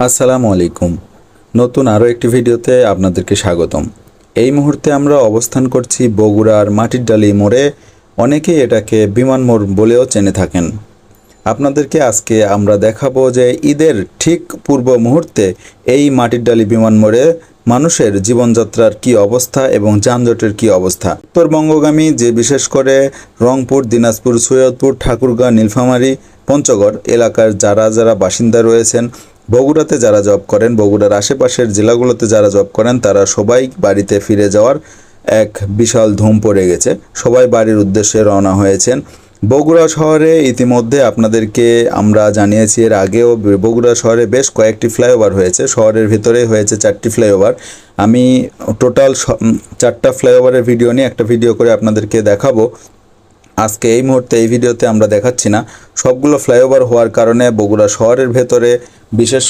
আসসালামু আলাইকুম। নতুন আরও একটি ভিডিওতে আপনাদেরকে স্বাগতম। এই মুহূর্তে আমরা অবস্থান করছি বগুড়ার মাটিরডালি মোড়ে। অনেকেই এটাকে বিমান মোড় বলেও চেনে থাকেন। আপনাদেরকে আজকে আমরা দেখাবো যে ঈদের ঠিক পূর্ব মুহূর্তে এই মাটিরডালি বিমান মোড়ে মানুষের জীবনযাত্রার কি অবস্থা এবং যানজটের কি অবস্থা। উত্তরবঙ্গগামী যে বিশেষ করে রংপুর, দিনাজপুর, সৈয়দপুর, ঠাকুরগাঁও, নীলফামারী, পঞ্চগড় এলাকার যারা বাসিন্দা রয়েছেন, বগুড়াতে যারা জব করেন, বগুড়ার আশেপাশের জেলাগুলোতে যারা জব করেন, তারা সবাই বাড়িতে ফিরে যাওয়ার এক বিশাল ধুম পড়ে গেছে। সবাই বাড়ির উদ্দেশ্যে রওনা হয়েছেন। বগুড়া শহরে ইতিমধ্যে আপনাদেরকে আমরা জানিয়েছি, এর আগেও বগুড়া শহরে বেশ কয়েকটি ফ্লাইওভার হয়েছে। শহরের ভিতরে হয়েছে 4টি ফ্লাইওভার। আমি টোটাল 4টা ফ্লাইওভারের ভিডিও নিয়ে একটা ভিডিও করে আপনাদেরকে দেখাবো। আজকে এই মুহূর্তে এই ভিডিওতে আমরা দেখাচ্ছি না। সবগুলো ফ্লাইওভার হওয়ার কারণে বগুড়া শহরের ভেতরে বিশেষ